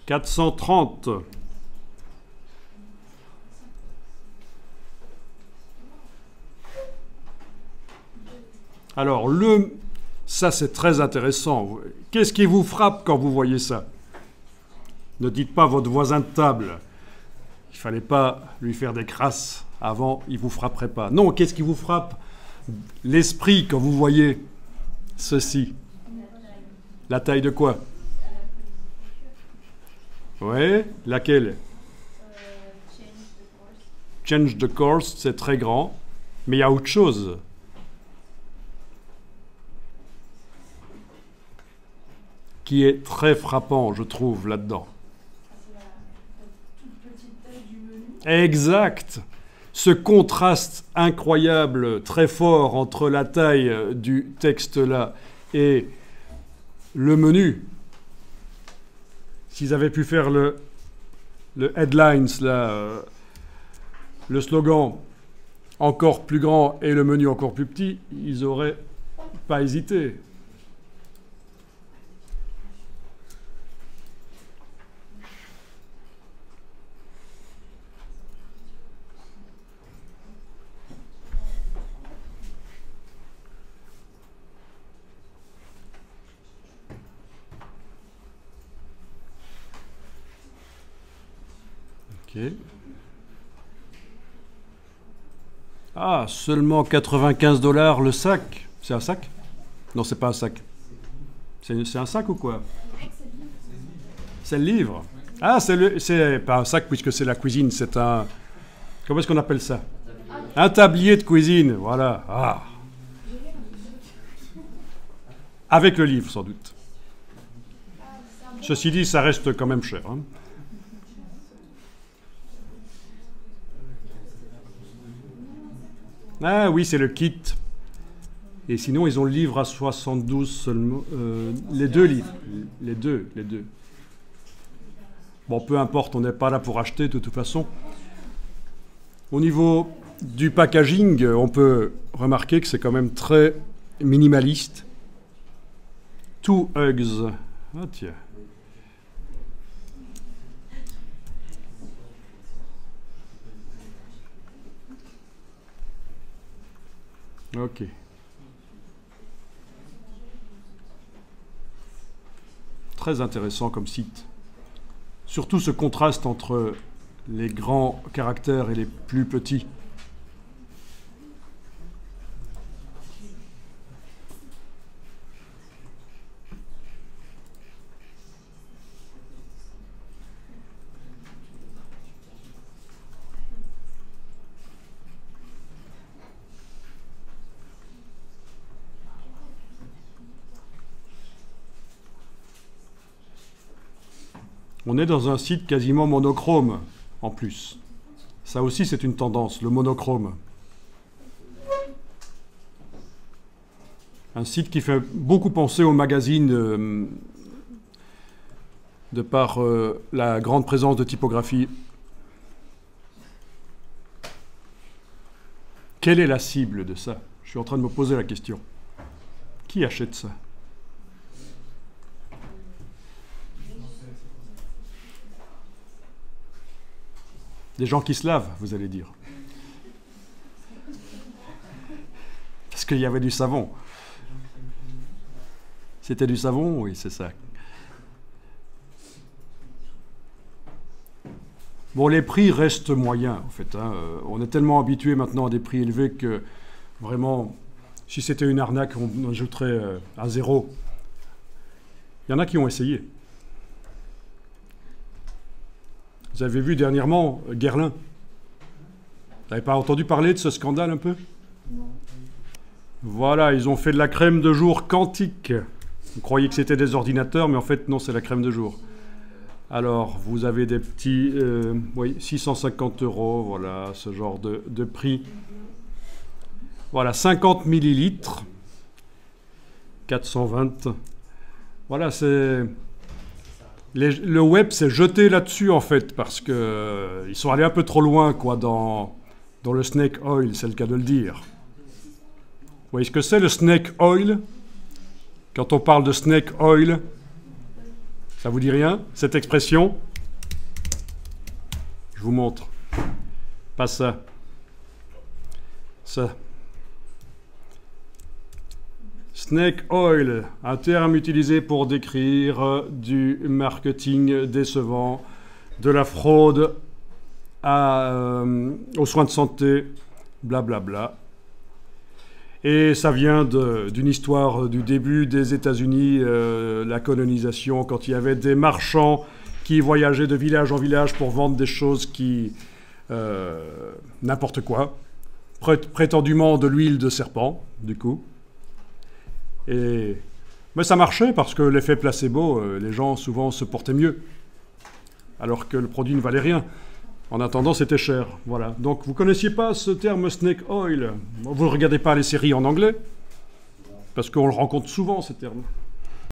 430. Alors, ça c'est très intéressant. Qu'est-ce qui vous frappe quand vous voyez ça? Ne dites pas votre voisin de table. Il ne fallait pas lui faire des crasses avant, il ne vous frapperait pas. Non, qu'est-ce qui vous frappe? L'esprit quand vous voyez ceci. La taille de quoi? Oui, laquelle? Change the course, c'est très grand. Mais il y a autre chose. Qui est très frappant, je trouve, là-dedans. Exact. Ce contraste incroyable, très fort entre la taille du texte là et le menu. S'ils avaient pu faire le headlines là, le slogan encore plus grand et le menu encore plus petit, ils n'auraient pas hésité. Okay. Ah, seulement 95 $ le sac. C'est un sac? Non, c'est pas un sac. C'est un sac ou quoi? C'est le livre. Ah, c'est pas un sac puisque c'est la cuisine. C'est un... Comment est-ce qu'on appelle ça? Un tablier de cuisine. Voilà. Ah. Avec le livre, sans doute. Ceci dit, ça reste quand même cher. Hein. Ah oui, c'est le kit. Et sinon, ils ont le livre à 72 seulement. Les deux livres. Les deux. Bon, peu importe, on n'est pas là pour acheter de toute façon. Au niveau du packaging, on peut remarquer que c'est quand même très minimaliste. Two Hugs. Ah tiens. Ok. Très intéressant comme site. Surtout ce contraste entre les grands caractères et les plus petits. On est dans un site quasiment monochrome, en plus. Ça aussi, c'est une tendance, le monochrome. Un site qui fait beaucoup penser au magazine de par la grande présence de typographie. Quelle est la cible de ça? Je suis en train de me poser la question. Qui achète ça? Des gens qui se lavent, vous allez dire. Parce qu'il y avait du savon. C'était du savon? Oui, c'est ça. Bon, les prix restent moyens, en fait. Hein. On est tellement habitué maintenant à des prix élevés que, vraiment, si c'était une arnaque, on ajouterait à 0. Il y en a qui ont essayé. Vous avez vu dernièrement Guerlain. Vous n'avez pas entendu parler de ce scandale un peu? Non. Voilà, ils ont fait de la crème de jour quantique. Vous croyez que c'était des ordinateurs, mais en fait, non, c'est la crème de jour. Alors, vous avez des petits... oui, 650 €, voilà, ce genre de prix. Voilà, 50 millilitres. 420. Voilà, c'est... Le web s'est jeté là-dessus, en fait, parce que ils sont allés un peu trop loin, quoi, dans le snake oil, c'est le cas de le dire. Vous voyez ce que c'est, le snake oil? Quand on parle de snake oil, Ça vous dit rien, cette expression? Je vous montre. Pas ça. Ça. Snake oil, un terme utilisé pour décrire du marketing décevant, de la fraude aux soins de santé, blablabla. Et ça vient d'une histoire du début des États-Unis, la colonisation, quand il y avait des marchands qui voyageaient de village en village pour vendre des choses n'importe quoi, prétendument de l'huile de serpent, du coup. Mais ça marchait parce que l'effet placebo, les gens souvent se portaient mieux, alors que le produit ne valait rien. En attendant, c'était cher. Voilà. Donc, vous ne connaissiez pas ce terme snake oil? Vous ne regardez pas les séries en anglais? Parce qu'on le rencontre souvent, ce terme.